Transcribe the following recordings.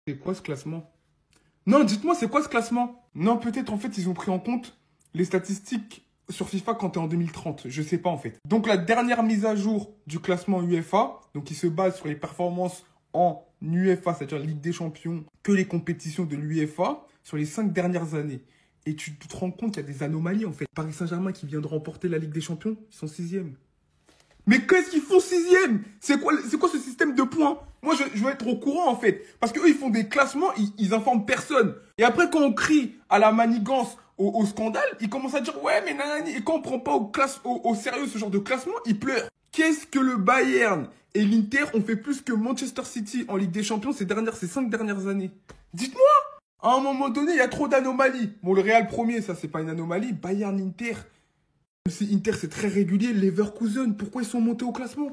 C'est quoi ce classement? Non, dites-moi, c'est quoi ce classement? Non, peut-être en fait, ils ont pris en compte les statistiques sur FIFA quand t'es en 2030. Je sais pas en fait. Donc la dernière mise à jour du classement UEFA, donc il se base sur les performances en UEFA, c'est-à-dire Ligue des Champions, que les compétitions de l'UEFA sur les 5 dernières années. Et tu te rends compte qu'il y a des anomalies en fait. Paris Saint-Germain qui vient de remporter la Ligue des Champions, ils sont 6e. Mais qu'est-ce qu'ils font 6e? C'est quoi ce système de points? Moi, je veux être au courant, en fait. Parce qu'eux, ils font des classements, ils informent personne. Et après, quand on crie à la manigance, au scandale, ils commencent à dire, ouais, mais nanani. Et quand on prend pas au sérieux ce genre de classement, ils pleurent. Qu'est-ce que le Bayern et l'Inter ont fait plus que Manchester City en Ligue des Champions ces 5 dernières années? Dites-moi! À un moment donné, il y a trop d'anomalies. Bon, le Real premier, ça, c'est pas une anomalie. Bayern, Inter... Si Inter c'est très régulier, Leverkusen, pourquoi ils sont montés au classement?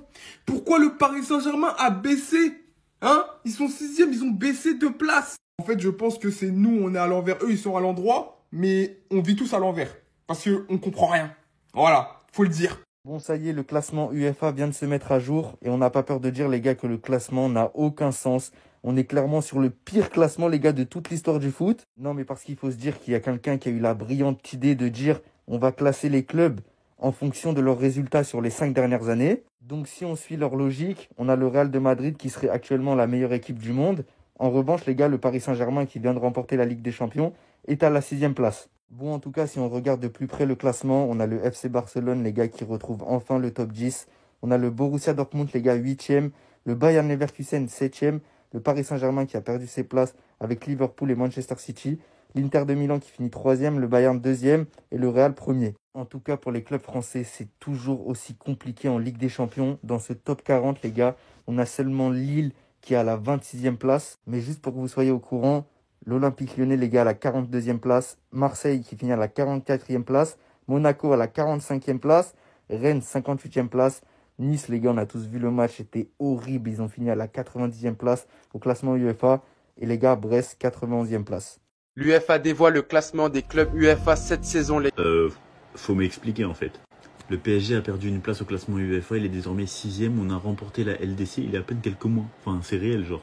Pourquoi le Paris Saint-Germain a baissé? Hein? Ils sont 6e, ils ont baissé de place. En fait, je pense que c'est nous, on est à l'envers, eux, ils sont à l'endroit, mais on vit tous à l'envers. Parce qu'on comprend rien. Voilà, faut le dire. Bon, ça y est, le classement UEFA vient de se mettre à jour et on n'a pas peur de dire, les gars, que le classement n'a aucun sens. On est clairement sur le pire classement, les gars, de toute l'histoire du foot. Non, mais parce qu'il faut se dire qu'il y a quelqu'un qui a eu la brillante idée de dire on va classer les clubs en fonction de leurs résultats sur les 5 dernières années. Donc, si on suit leur logique, on a le Real de Madrid qui serait actuellement la meilleure équipe du monde. En revanche, les gars, le Paris Saint-Germain qui vient de remporter la Ligue des Champions est à la 6e place. Bon, en tout cas, si on regarde de plus près le classement, on a le FC Barcelone, les gars, qui retrouve enfin le top 10. On a le Borussia Dortmund, les gars, 8e. Le Bayern Leverkusen, 7e. Le Paris Saint-Germain qui a perdu ses places avec Liverpool et Manchester City. L'Inter de Milan qui finit 3e, le Bayern 2e et le Real 1er. En tout cas, pour les clubs français, c'est toujours aussi compliqué en Ligue des Champions. Dans ce top 40, les gars, on a seulement Lille qui est à la 26e place. Mais juste pour que vous soyez au courant, l'Olympique Lyonnais, les gars, à la 42e place. Marseille qui finit à la 44e place. Monaco à la 45e place. Rennes, 58e place. Nice, les gars, on a tous vu le match, c'était horrible. Ils ont fini à la 90e place au classement UEFA. Et les gars, Brest, 91e place. L'UEFA dévoile le classement des clubs UEFA cette saison. Faut m'expliquer en fait. Le PSG a perdu une place au classement UEFA, il est désormais 6e, on a remporté la LDC il y a à peine quelques mois. Enfin, c'est réel, genre.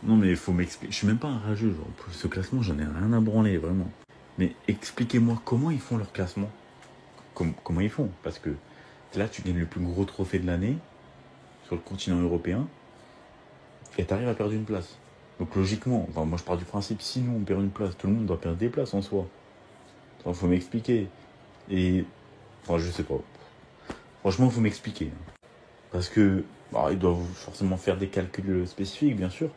Non mais faut m'expliquer, je suis même pas un rageux, genre. Pour ce classement, j'en ai rien à branler, vraiment. Mais expliquez-moi comment ils font leur classement. Comment ils font? Parce que là, tu gagnes le plus gros trophée de l'année sur le continent européen et t'arrives à perdre une place. Donc logiquement, enfin, moi je pars du principe, si nous on perd une place, tout le monde doit perdre des places en soi. Enfin, faut m'expliquer. Et, enfin, je sais pas. Franchement, faut m'expliquer. Parce que, bah, ils doivent forcément faire des calculs spécifiques, bien sûr.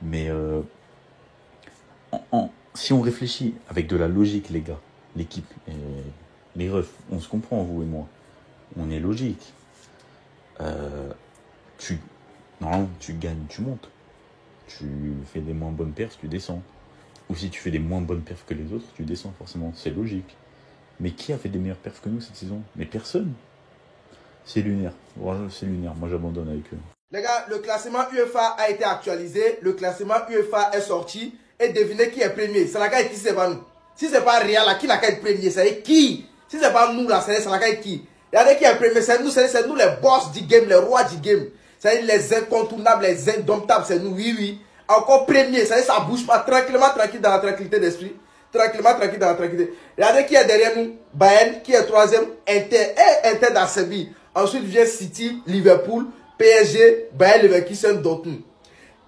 Mais, si on réfléchit avec de la logique, les gars, l'équipe, les refs, on se comprend, vous et moi. On est logique. Normalement, tu gagnes, tu montes. Tu fais des moins bonnes perfs, tu descends. Ou si tu fais des moins bonnes perfs que les autres, tu descends forcément. C'est logique. Mais qui a fait des meilleures perfs que nous cette saison? Mais personne. C'est lunaire. Voilà, c'est lunaire. Moi, j'abandonne avec eux. Les gars, le classement UEFA a été actualisé. Le classement UEFA est sorti. Et devinez qui est premier. C'est la gars qui, c'est pas nous. Si c'est pas Real, là, qui n'a qu'à être premier? C'est qui? Si c'est pas nous, là, c'est la gars qui. Regardez qui est premier. C'est nous les boss du game, les rois du game. C'est les incontournables, les indomptables, c'est nous, oui, oui. Encore premier, ça bouge pas, tranquillement, tranquille dans la tranquillité d'esprit. Tranquillement, tranquille dans la tranquillité. Regardez qui est derrière nous, Bayern, qui est troisième, Inter d'Acebi. Ensuite vient City, Liverpool, PSG, Bayern, Leverkusen, Dortmund.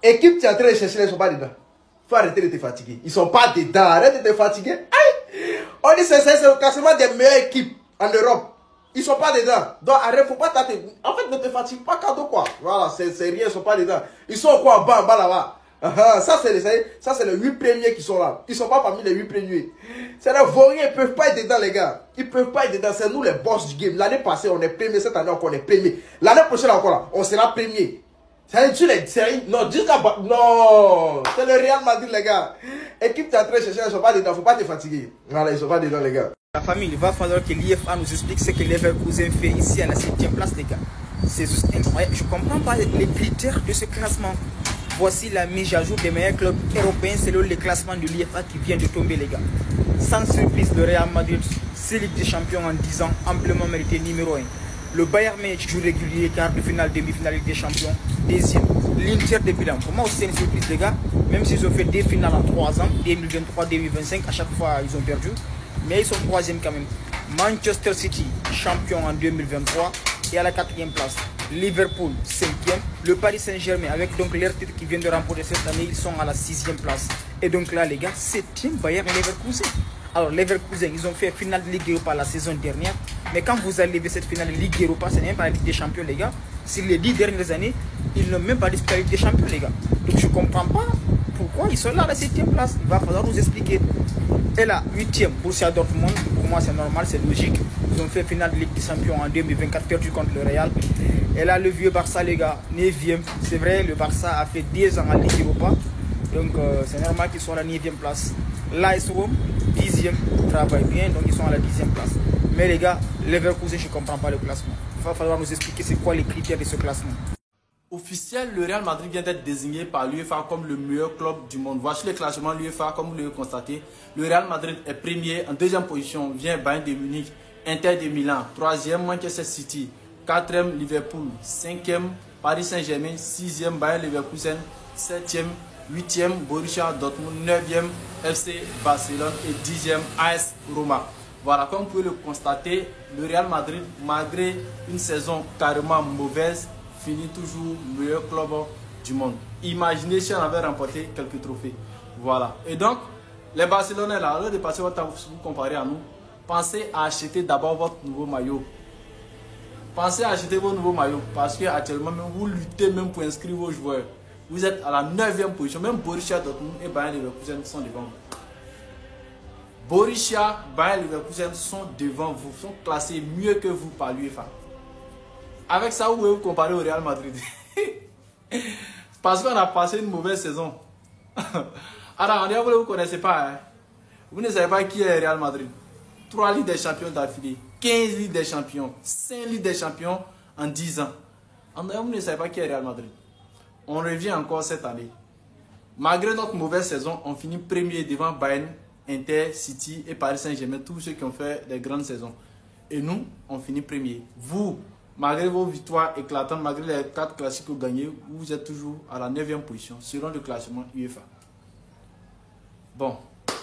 Équipe, tu es en train de chercher, ils ne sont pas dedans. Il faut arrêter de te fatiguer. Ils ne sont pas dedans, arrête de te fatiguer. Aïe! On dit c'est le classement des meilleures équipes en Europe. Ils sont pas dedans. Donc arrête, faut pas tâter. En fait, ne te fatigue pas, cadeau quoi. Voilà, c'est rien, ils sont pas dedans. Ils sont quoi en bas là-bas. Ça, c'est les 8 premiers qui sont là. Ils sont pas parmi les 8 premiers. C'est les vauriens, ils peuvent pas être dedans, les gars. Ils peuvent pas être dedans. C'est nous les boss du game. L'année passée, on est premier. Cette année, on est premier. L'année prochaine, encore là, on sera premier. C'est les séries. Non, jusqu'à. Non. C'est le Real Madrid, les gars. Équipe, tu es en train de chercher, ils sont pas dedans. Faut pas te fatiguer. Voilà, ils sont pas dedans, les gars. La famille, il va falloir que l'IFA nous explique ce que Leverkusen fait ici à la 7e place, les gars. C'est juste incroyable. Je ne comprends pas les critères de ce classement. Voici la mise à jour des meilleurs clubs européens selon le classement de l'IFA qui vient de tomber, les gars. Sans surprise, le Real Madrid, c'est Ligue des Champions en 10 ans, amplement mérité numéro 1. Le Bayern Munich joue régulier, quart de finale, demi-finale Ligue des Champions, deuxième. l'Inter de Milan. Pour moi aussi c'est une surprise les gars. Même s'ils ont fait des finales en 3 ans, 2023, 2025, à chaque fois ils ont perdu. Mais ils sont 3e quand même. Manchester City, champion en 2023 et à la 4e place. Liverpool, 5e. Le Paris Saint-Germain, avec donc leur titre qui vient de remporter cette année, ils sont à la 6e place. Et donc là les gars, 7e Bayern Leverkusen. Alors Leverkusen, ils ont fait finale de Ligue Europa la saison dernière. Mais quand vous allez voir cette finale de Ligue Europa, ce n'est même pas la Ligue des Champions les gars. Sur les 10 dernières années, ils n'ont même pas disputé la Ligue des Champions les gars. Donc je ne comprends pas pourquoi ils sont là à la 7e place. Il va falloir nous expliquer. Et là, 8e, Borussia Dortmund, pour moi c'est normal, c'est logique. Ils ont fait finale de Ligue des Champions en 2024, perdu contre le Real. Et là, le vieux Barça, les gars, 9e. C'est vrai, le Barça a fait 10 ans en Ligue Europa. Donc c'est normal qu'ils soient à la 9e place. L'AS Rome, 10e, travaille bien, donc ils sont à la 10e place. Mais les gars, Leverkusen, je ne comprends pas le classement. Il va falloir nous expliquer c'est quoi les critères de ce classement. Officiel, le Real Madrid vient d'être désigné par l'UEFA comme le meilleur club du monde. Voici le classement de l'UEFA, comme vous l'avez constaté. Le Real Madrid est premier. En 2e position vient Bayern de Munich, Inter de Milan. 3e, Manchester City. 4e, Liverpool. 5e, Paris Saint-Germain. 6e, Bayern Leverkusen. 7e, 8e, Borussia Dortmund. 9e, FC Barcelone. Et 10e, AS Roma. Voilà, comme vous pouvez le constater, le Real Madrid, malgré une saison carrément mauvaise, finit toujours meilleur club du monde. Imaginez si on avait remporté quelques trophées. Voilà. Et donc, les Barcelonais là, au lieu de passer votre temps vous comparer à nous, pensez à acheter d'abord votre nouveau maillot. Pensez à acheter vos nouveaux maillots parce qu'actuellement, vous luttez même pour inscrire vos joueurs. Vous êtes à la 9e position. Même Borussia Dortmund et Bayern Leverkusen sont devant vous. Borussia, Bayern Leverkusen sont devant vous, sont classés mieux que vous par l'UEFA. Avec ça, vous pouvez vous comparer au Real Madrid. Parce qu'on a passé une mauvaise saison. Alors, vous ne connaissez pas. Hein? Vous ne savez pas qui est le Real Madrid. 3 Ligues des Champions d'affilée, 15 Ligues des Champions, 5 Ligues des Champions en 10 ans. Vous ne savez pas qui est le Real Madrid. On revient encore cette année. Malgré notre mauvaise saison, on finit premier devant Bayern, Inter, City et Paris Saint-Germain, tous ceux qui ont fait des grandes saisons. Et nous, on finit premier. Vous, malgré vos victoires éclatantes, malgré les 4 classiques que vous gagnez, vous êtes toujours à la 9e position, selon le classement UEFA. Bon,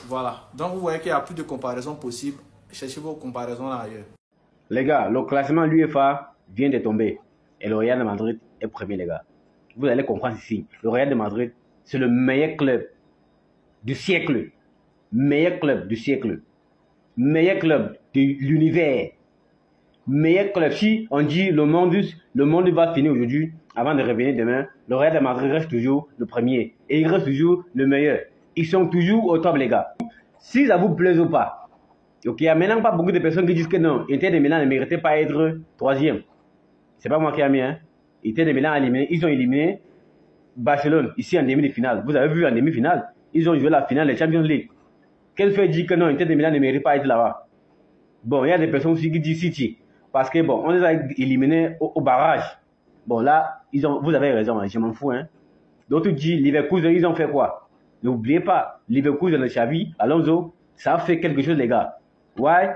voilà. Donc vous voyez qu'il n'y a plus de comparaison possible. Cherchez vos comparaisons là ailleurs. Les gars, le classement l'UEFA vient de tomber. Et le Real de Madrid est premier, les gars. Vous allez comprendre ici. Le Real de Madrid, c'est le meilleur club du siècle. Meilleur club du siècle. Meilleur club de l'univers. Meilleur club. Si on dit le monde va finir aujourd'hui, avant de revenir demain, le Real de Madrid reste toujours le premier. Et il reste toujours le meilleur. Ils sont toujours au top, les gars. Si ça vous plaît ou pas. Ok, il n'y a maintenant pas beaucoup de personnes qui disent que non, Inter de Milan ne méritait pas être 3e. C'est pas moi qui ai mis, hein. Inter de Milan a éliminé, ils ont éliminé Barcelone, ici en demi-finale. Vous avez vu en demi-finale, ils ont joué la finale de Champions League. Quel fait dit que non, Inter de Milan ne mérite pas être là-bas? Bon, il y a des personnes aussi qui disent City. Parce que bon, on les a éliminés au barrage. Bon, là, vous avez raison, hein, je m'en fous, hein. D'autres disent Leverkusen, ils ont fait quoi? N'oubliez pas, Leverkusen, le Xavi, Alonso, ça a fait quelque chose, les gars. Ouais.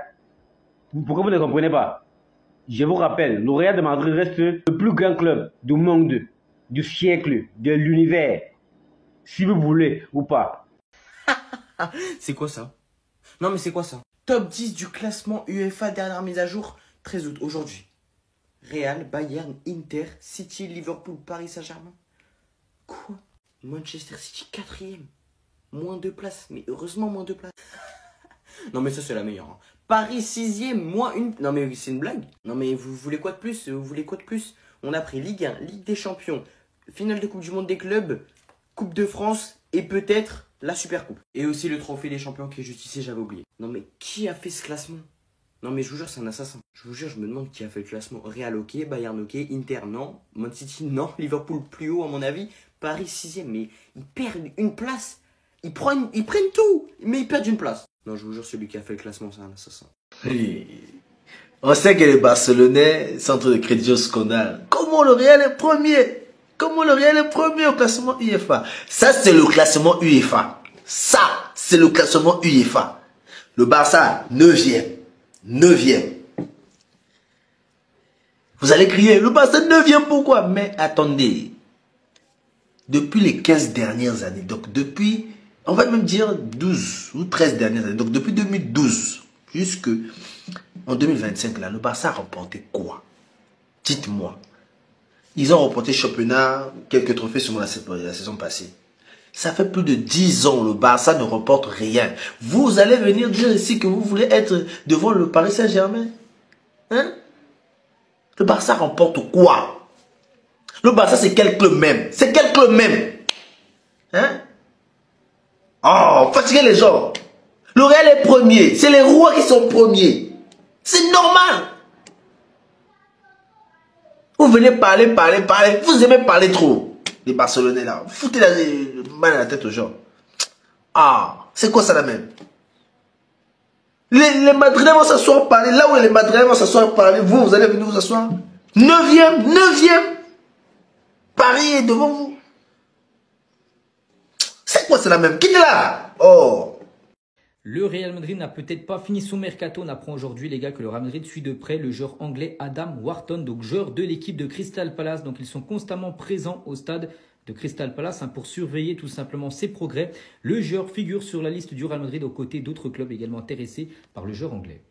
Pourquoi vous ne comprenez pas? Je vous rappelle, le Real de Madrid reste le plus grand club du monde, du siècle, de l'univers. Si vous voulez ou pas. C'est quoi ça? Non mais c'est quoi ça? Top 10 du classement UEFA, dernière mise à jour, 13 août, aujourd'hui. Real, Bayern, Inter, City, Liverpool, Paris Saint-Germain. Quoi? Manchester City 4e. Moins 2 places, mais heureusement moins 2 places. Non mais ça c'est la meilleure. Hein. Paris 6e, moins 1... Non mais c'est une blague. Non mais vous voulez quoi de plus? Vous voulez quoi de plus? On a pris Ligue 1, Ligue des Champions, finale de Coupe du Monde des clubs, Coupe de France et peut-être la Super Coupe. Et aussi le trophée des champions qui est juste ici, j'avais oublié. Non mais qui a fait ce classement? Non mais je vous jure c'est un assassin. Je vous jure je me demande qui a fait le classement. Real ok, Bayern ok, Inter non, Man City non, Liverpool plus haut à mon avis, Paris 6e mais ils perdent une place. Ils prennent tout, mais ils perdent une place. Non, je vous jure, celui qui a fait le classement, c'est un assassin. Oui. On sait que les Barcelonais sont en train de crédit au scandale. Comment le Real est premier? Comment le Real est premier au classement UEFA? Ça, c'est le classement UEFA. Ça, c'est le classement UEFA. Le Barça, 9e. 9e. Vous allez crier, le Barça 9e, pourquoi? Mais attendez. depuis les 15 dernières années, donc depuis, on va même dire 12 ou 13 dernières années, donc depuis 2012 jusqu'en 2025, là, le Barça a remporté quoi? Dites-moi. Ils ont remporté championnat, quelques trophées sur la saison passée. Ça fait plus de 10 ans, le Barça ne remporte rien. Vous allez venir dire ici que vous voulez être devant le Paris Saint-Germain? Hein? Le Barça remporte quoi? Le Barça, c'est quel club même? C'est quel club même? Hein? Oh, fatiguez les gens. Le Real est premier. C'est les rois qui sont premiers. C'est normal. Vous venez parler. Vous aimez parler trop. Les Barcelonais là. Foutez la mal à la tête aux gens. Ah, c'est quoi ça là même? Les Madrilènes vont s'asseoir parler. Là où les Madrilènes vont s'asseoir parler, vous allez venir vous asseoir. 9e. Paris est devant vous. C'est quoi ça là même? Qui est là? Oh. Le Real Madrid n'a peut-être pas fini son mercato. On apprend aujourd'hui, les gars, que le Real Madrid suit de près le joueur anglais Adam Wharton, donc joueur de l'équipe de Crystal Palace. Donc ils sont constamment présents au stade de Crystal Palace pour surveiller tout simplement ses progrès. Le joueur figure sur la liste du Real Madrid aux côtés d'autres clubs également intéressés par le joueur anglais.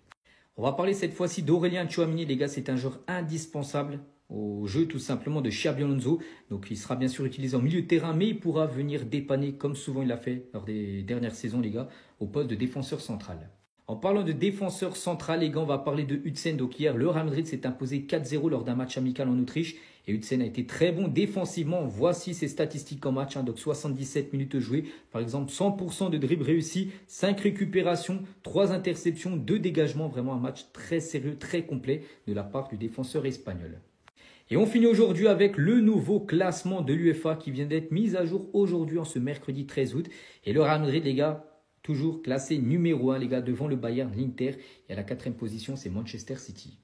On va parler cette fois-ci d'Aurélien Tchouaméni, les gars, c'est un joueur indispensable au jeu tout simplement de Xabi Alonso. Donc il sera bien sûr utilisé en milieu de terrain, mais il pourra venir dépanner comme souvent il l'a fait lors des dernières saisons, les gars, au poste de défenseur central. En parlant de défenseur central, les gars, on va parler de Huijsen. Donc hier, le Real Madrid s'est imposé 4-0 lors d'un match amical en Autriche. Et Huijsen a été très bon défensivement. Voici ses statistiques en match. Donc 77 minutes jouées. Par exemple, 100% de dribble réussi, 5 récupérations, 3 interceptions, 2 dégagements. Vraiment un match très sérieux, très complet de la part du défenseur espagnol. Et on finit aujourd'hui avec le nouveau classement de l'UEFA qui vient d'être mis à jour aujourd'hui en ce mercredi 13 août. Et le Real Madrid, les gars, toujours classé numéro 1, les gars, devant le Bayern, l'Inter. Et à la 4e position, c'est Manchester City.